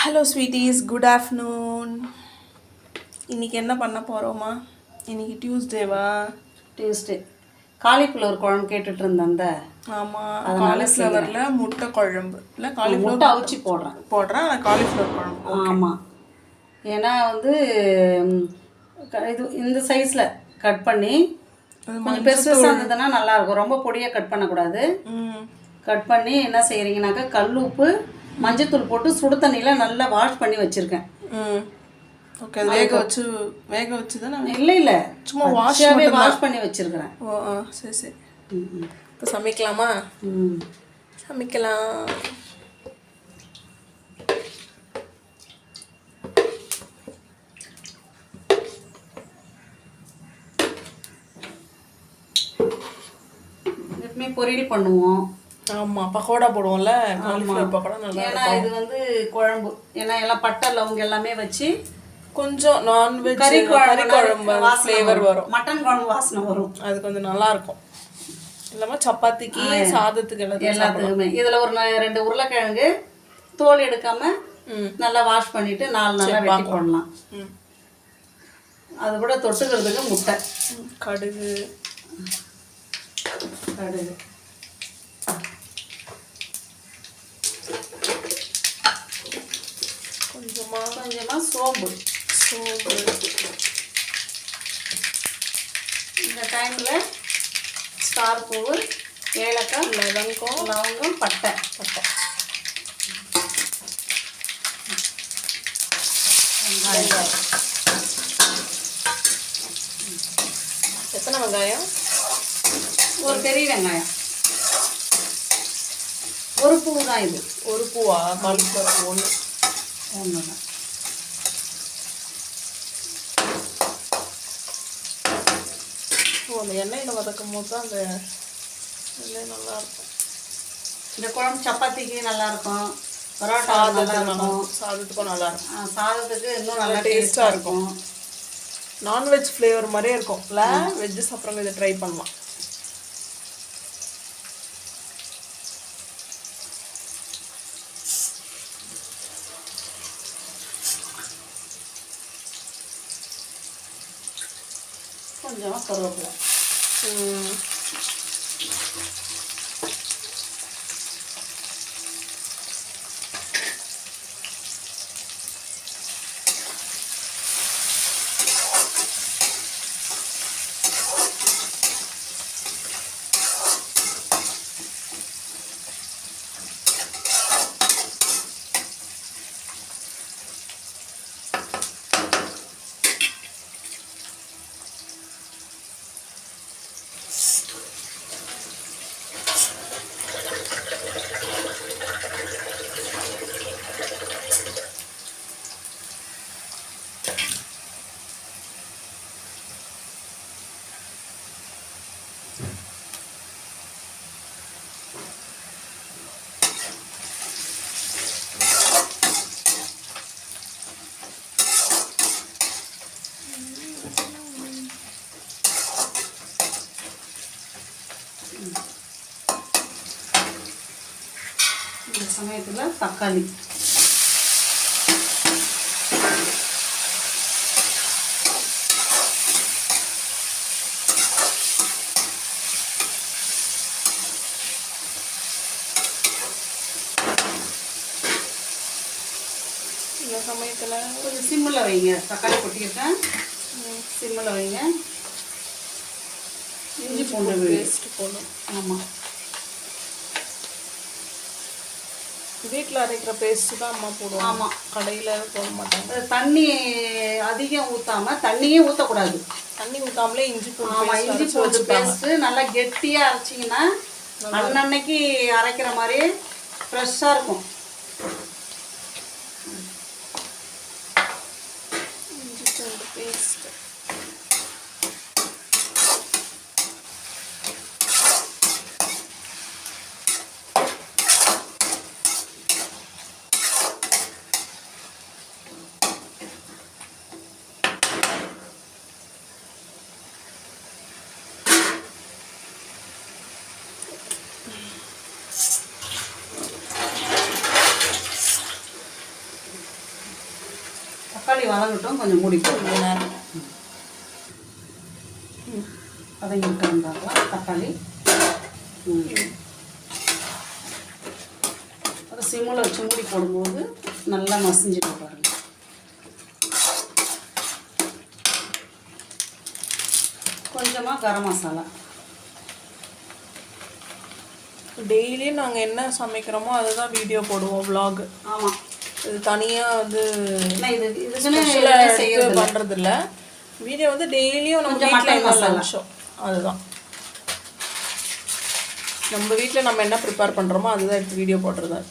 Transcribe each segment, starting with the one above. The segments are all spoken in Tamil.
Hello sweeties, good afternoon. இன்றைக்கி என்ன பண்ண போகிறோமா? இன்றைக்கி டியூஸ்டேவா? டியூஸ்டே காலிஃப்ளவர் குழம்பு கேட்டுட்டு இருந்தேன். ஆமாம், காலிஃப்ளவரில் முட்டை குழம்பு. இல்லை, காலிஃப்ளவர் அவிச்சு போடுறேன் ஆனால் காலிஃப்ளவர் குழம்பு. ஆமாம், ஏன்னா இது இந்த சைஸில் கட் பண்ணி கொஞ்சம் பெருசு பெருசாக இருந்ததுன்னா நல்லாயிருக்கும். ரொம்ப பொடியாக கட் பண்ணக்கூடாது. கட் பண்ணி என்ன செய்கிறீங்கனாக்கா, கல் உப்பு மஞ்சத்தூள் போட்டு சுடு தண்ணியில் நல்லா வாஷ் பண்ணி வச்சுருக்கேன். ஓகே, அது வேக வச்சு தானே? இல்லை, சும்மா வாஷ் பண்ணி வச்சுருக்கிறேன். ஓ சரி சரி. இப்போ சமைக்கலாமா? சமைக்கலாம். எப்பவுமே பொரியல் பண்ணுவோம். ஆமாம், பக்கோடா போடுவோம்ல, காலிஃப்ளவர் பக்கோடா நல்லா. ஏன்னா இது குழம்பு, ஏன்னா எல்லாம் பட்டை லவங்க எல்லாமே வச்சு கொஞ்சம் நான்வெஜ் கறி குழம்பு ஃப்ளேவர் வரும், மட்டன் குழம்பு வாசனை வரும். அது கொஞ்சம் நல்லாயிருக்கும். இல்லாமல் சப்பாத்திக்கு சாதத்துக்கு எல்லாத்துக்குமே. இதில் ஒரு 2 உருளைக்கிழங்கு தோல் எடுக்காமல் நல்லா வாஷ் பண்ணிவிட்டு 4 நல்லா வெட்டி போடலாம். அது கூட தொட்டுக்கிறதுக்கு முட்டை, கடுகு கொஞ்சமாக சோம்பு. இந்த டைமில் ஸ்டார் பூவு, ஏலக்காய், லவங்கம், பட்டை. எத்தனை வெங்காயம்? ஒரு பெரிய வெங்காயம். ஒரு பூ தான் இது. ஒரு பூவா? காலிஃப்ளவர் ஒன்று தான். அந்த எண்ணெயில் வதக்கும் போது தான் அந்த எண்ணெய் நல்லாயிருக்கும். இந்த குழம்பு சப்பாத்திக்கு நல்லாயிருக்கும், பரோட்டா நல்லாயிருக்கும், சாதத்துக்கும் நல்லாயிருக்கும். சாதத்துக்கு இன்னும் நல்லா டேஸ்ட்டாக இருக்கும். நான்வெஜ் ஃப்ளேவர் மாதிரியே இருக்கும் இல்லை? வெஜ்ஜு சாப்பிட்றவங்க இதை ட்ரை பண்ணலாம். கொஞ்சமாக கருவேப்பிலை. இந்த சமயத்தில் தக்காளி, இந்த சமயத்தில் கொஞ்சம் சிம்மில் வைங்க. தக்காளி கொட்டியிருக்கேன், சிம்மில் வைங்க. இஞ்சி பூண்டு பேஸ்ட்டு போடணும். ஆமாம், வீட்டில் அரைக்கிற பேஸ்ட்டு தான் அம்மா போடுவோம். ஆமாம், கடையில் போட மாட்டாங்க. தண்ணி அதிகம் ஊற்றாமல், தண்ணியே ஊற்றக்கூடாது, தண்ணி ஊற்றாமலே இஞ்சி பூண்டு. ஆமாம், இஞ்சி பூண்டு பேஸ்ட்டு நல்லா கெட்டியாக அரைச்சிங்கன்னா அன்னன்னைக்கு அரைக்கிற மாதிரியே ஃப்ரெஷ்ஷாக இருக்கும். இஞ்சி பூண்டு பேஸ்ட்டு தக்காளி வதங்கட்டும், கொஞ்சம் மூடி போடுங்க. நேரம் வதங்கிட்டு இருந்தாங்களா தக்காளி. ஒரு சிம்மில் வச்சு மூடி போடும்போது நல்லா மசிஞ்சிட்டு பாருங்க. கொஞ்சமாக கரம் மசாலா. டெய்லியும் நாங்கள் என்ன சமைக்கிறோமோ அதுதான் வீடியோ போடுவோம், vlog. ஆமாம், இது தனியாக வந்து இது ஸ்பெஷலாக பண்ணுறது இல்லை. வீடியோ வந்து டெய்லியும் நம்ம வீட்டில் மசாலா அதுதான். நம்ம வீட்டில் நம்ம என்ன ப்ரிப்பேர் பண்ணுறோமோ அதுதான் எடுத்து வீடியோ போடுறது.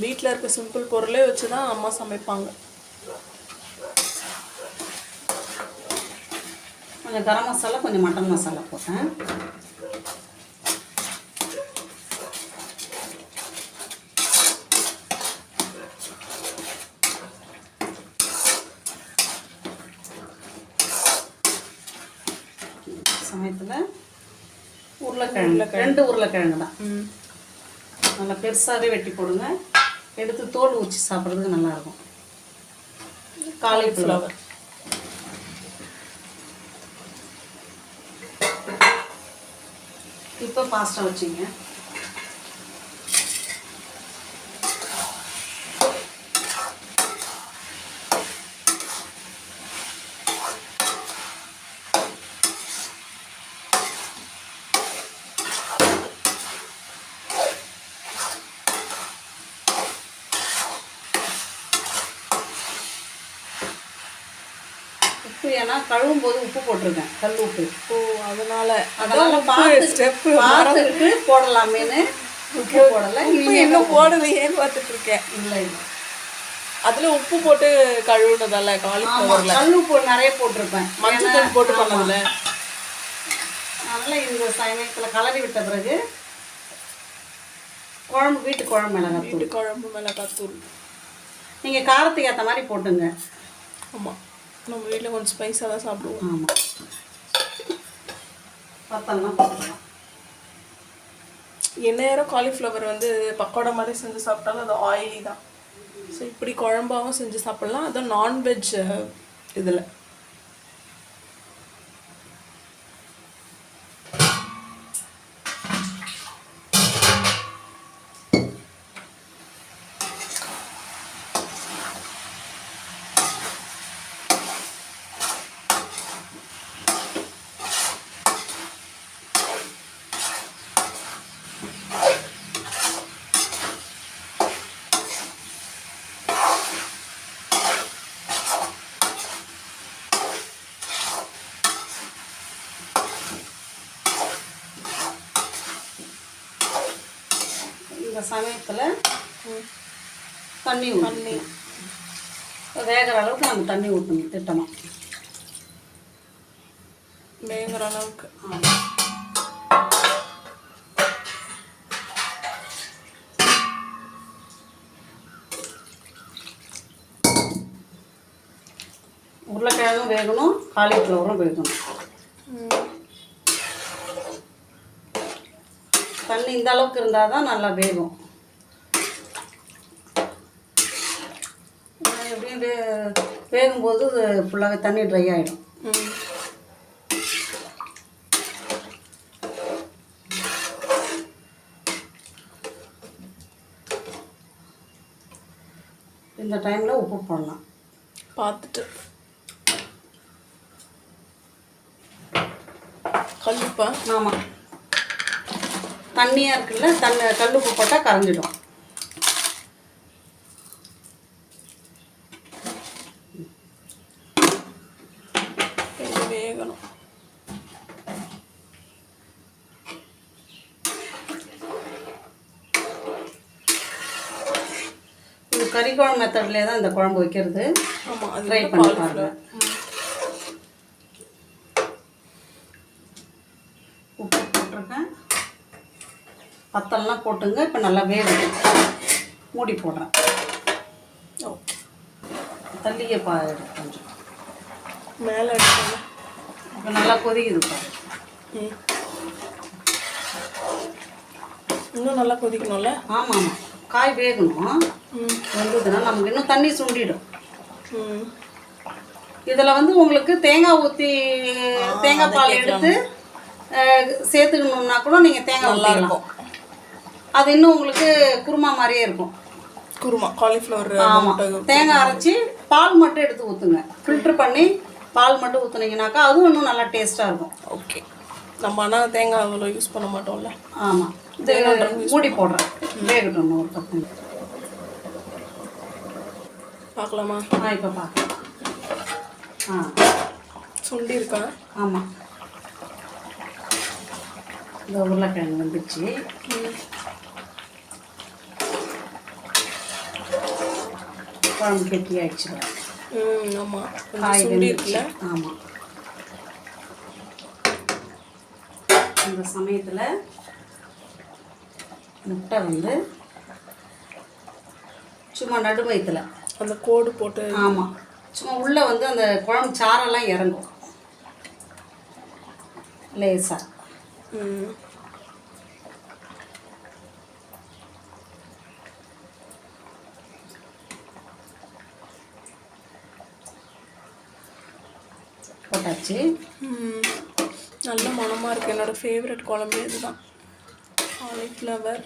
வீட்டில் இருக்க சிம்பிள் பொருளே வச்சு தான் அம்மா சமைப்பாங்க. கொஞ்சம் கரம் மசாலா, கொஞ்சம் மட்டன் மசாலா போட்டேன். சமயத்தில் உருளைக்கிழங்கு, 2 உருளைக்கிழங்கு தான் நல்லா பெருசாகவே வெட்டி போடுங்க. எடுத்து தோல் ஊற்றி சாப்பிட்றதுக்கு நல்லாயிருக்கும். காலிஃப்ளவர் இப்போ பாஸ்டா வச்சிங்க. உப்பு, ஏன்னா கழுவும் போது உப்பு போட்டிருக்கேன், கல் உப்பு. ஓ, அதனால பார்த்துட்டு போடலாமேன்னு உப்பு போடலை. இன்னும் போடலையேன்னு பார்த்துட்டு இருக்கேன். இல்லை இல்லை, அதில் உப்பு போட்டு கழுவுனதால காலிஃப்ளவரில் கல் உப்பு நிறைய போட்டிருப்பேன், மஞ்சள் போட்டு பண்ணதில்ல. அதனால் இந்த சமயத்தில் கலரி விட்ட பிறகு குழம்பு, வீட்டு குழம்பு மிளகாத்தூள், வீட்டு குழம்பு மிளகாத்தூள் நீங்கள் காரத்துக்கு ஏற்ற மாதிரி போட்டுங்க. ஆமாம், நம்ம வீட்டில் கொஞ்சம் ஸ்பைஸாக தான் சாப்பிடுவோம். ஆமாம், பத்தெல்லாம் போட்டுக்கலாம். எந்நேரம் காலிஃப்ளவர் வந்து பக்கோடா மாதிரி செஞ்சு சாப்பிட்டாலும் அது ஆயிலி தான். ஸோ இப்படி குழம்பாகவும் செஞ்சு சாப்பிட்லாம். அதுவும் நான்வெஜ் இதில். இந்த சமயத்தில் தண்ணி வேகிற அளவுக்கு நம்ம தண்ணி ஊற்றணும். திட்டமாக வேகிற அளவுக்கு. உருளைக்கிழங்கும் வேகணும், காலிஃப்ளவரும் வேகணும். தண்ணி இந்த அளவுக்கு இருந்தால் தான் நல்லா வேகும். எப்படியும் வேகும்போது ஃபுல்லாகவே தண்ணி ட்ரை ஆகிடும். இந்த டைமில் உப்பு போடலாம் பார்த்துட்டு. கல்லுப்பா? ஆமாம், தண்ணியாக இருக்குல்ல, கல்லுப்பு போட்டால் கரைஞ்சிடும். வேகணும். இது கறி குழம்பு மெத்தட்லேயே தான் இந்த குழம்பு வைக்கிறது. ஆமாம், அது ட்ரை பண்ணி பாருங்கள். உப்பு போட்டிருக்கேன், பத்தெல்லாம் போட்டுங்க. இப்போ நல்லா வேகுது, மூடி போடுறேன். தள்ளியே கொஞ்சம் மேலே எடுக்கணும். இப்போ நல்லா கொதிக்குது பாரு. இன்னும் நல்லா கொதிக்கணும்ல? ஆமாம் ஆமாம், காய் வேகணும். வந்ததுன்னா நமக்கு இன்னும் தண்ணி சுண்டிடும். இதில் வந்து உங்களுக்கு தேங்காய் ஊற்றி தேங்காய் பால் எடுத்து சேர்த்துக்கணுன்னா கூட நீங்கள் தேங்காய் ஊற்றிக்கலாம். அது இன்னும் உங்களுக்கு குருமா மாதிரியே இருக்கும். குருமா காலிஃப்ளவர். ஆமாம், தேங்காய் அரைச்சி பால் மட்டும் எடுத்து ஊற்றுங்க. ஃபில்ட்ரு பண்ணி பால் மட்டும் ஊற்றுனீங்கனாக்கா அதுவும் இன்னும் நல்லா டேஸ்ட்டாக இருக்கும். ஓகே. நம்ம ஆனால் தேங்காய் அவ்வளோ யூஸ் பண்ண மாட்டோம்ல. ஆமாம், இது மூடி போடுறேன், வேகட்டும் ஒரு 10 நிமிஷம். பார்க்கலாமா? இப்போ பார்க்கலாம். சுண்டி இருக்கா? ஆமாம், இந்த உருளைக்கிழங்கு வந்துடுச்சு. குழம்பு கெட்டி ஆயிடுச்சு. ஆமாம், காய் சுண்டி இருக்குல்ல? ஆமாம். இந்த சமயத்தில் முட்டை வந்து சும்மா நடு வயிற்றுல அந்த கோடு போட்டு. ஆமாம், சும்மா உள்ளே வந்து அந்த குழம்பு சாரெல்லாம் இறங்கும் லேசாக. போட்டாச்சு. நல்ல மனமாக இருக்குது. என்னோடய ஃபேவரட் குழம்பு இதுதான், காலிஃப்ளவர்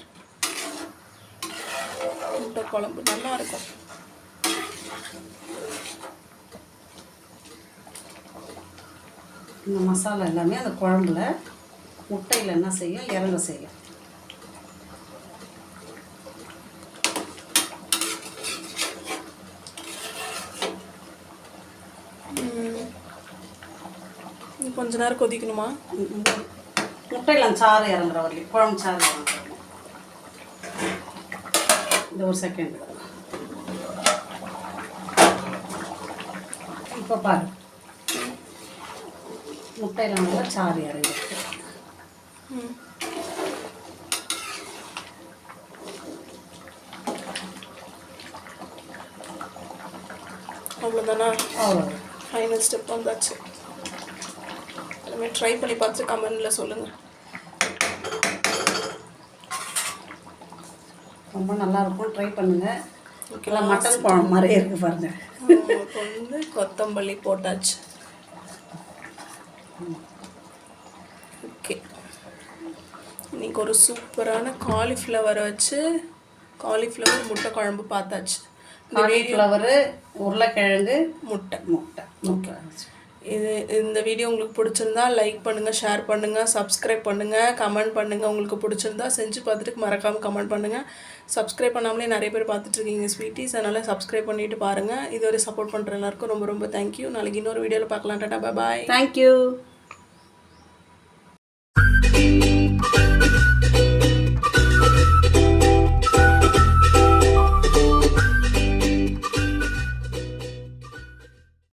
முட்டை குழம்பு. நல்லா இருக்கும். இந்த மசாலா எல்லாமே அந்த குழம்புல முட்டையில் என்ன செய்யும், இறங்க செய்யும். கொஞ்ச நேரம் கொதிக்கணுமா? முட்டையில் சாறு இறங்குற வரலையும், குழம்பு சாறு இறங்குற. இந்த ஒரு செகண்ட். இப்போ பாரு, முட்டையில் நல்லா சாறு இறங்கிருக்கு. அவ்வளோதானா? அவ்வளோ, ஃபைனல் ஸ்டெப் வந்தாச்சு. எல்லாமே ட்ரை பண்ணி பார்த்து கமெண்டில் சொல்லுங்கள். ரொம்ப நல்லாயிருக்கும், ட்ரை பண்ணுங்கள். ஓகேலாம், மட்டன் குழம்பு மாதிரியே இருக்குது பாருங்கள். இப்போ வந்து கொத்தமல்லி போட்டாச்சு. ஓகே, இன்றைக்கி ஒரு சூப்பரான காலிஃப்ளவரை வச்சு காலிஃப்ளவர் முட்டை குழம்பு பார்த்தாச்சு. காலிஃப்ளவரு, உருளைக்கிழங்கு, முட்டை. முட்டை. இந்த வீடியோ உங்களுக்கு பிடிச்சிருந்தா லைக் பண்ணுங்கள், ஷேர் பண்ணுங்கள், சப்ஸ்கிரைப் பண்ணுங்கள், கமெண்ட் பண்ணுங்கள். உங்களுக்கு பிடிச்சிருந்தா செஞ்சு பார்த்துட்டு மறக்காமல் கமெண்ட் பண்ணுங்கள். சப்ஸ்கிரைப் பண்ணாமலே நிறைய பேர் பார்த்துட்ருக்கீங்க ஸ்வீட்டிஸ், அதனால் சப்ஸ்கிரைப் பண்ணிவிட்டு பாருங்கள். இதுவரை சப்போர்ட் பண்ணுற எல்லாருக்கும் ரொம்ப ரொம்ப தேங்க்யூ. நாளைக்கு இன்னொரு வீடியோவில் பார்க்கலாம். டாடா, பாய். தேங்க்யூ.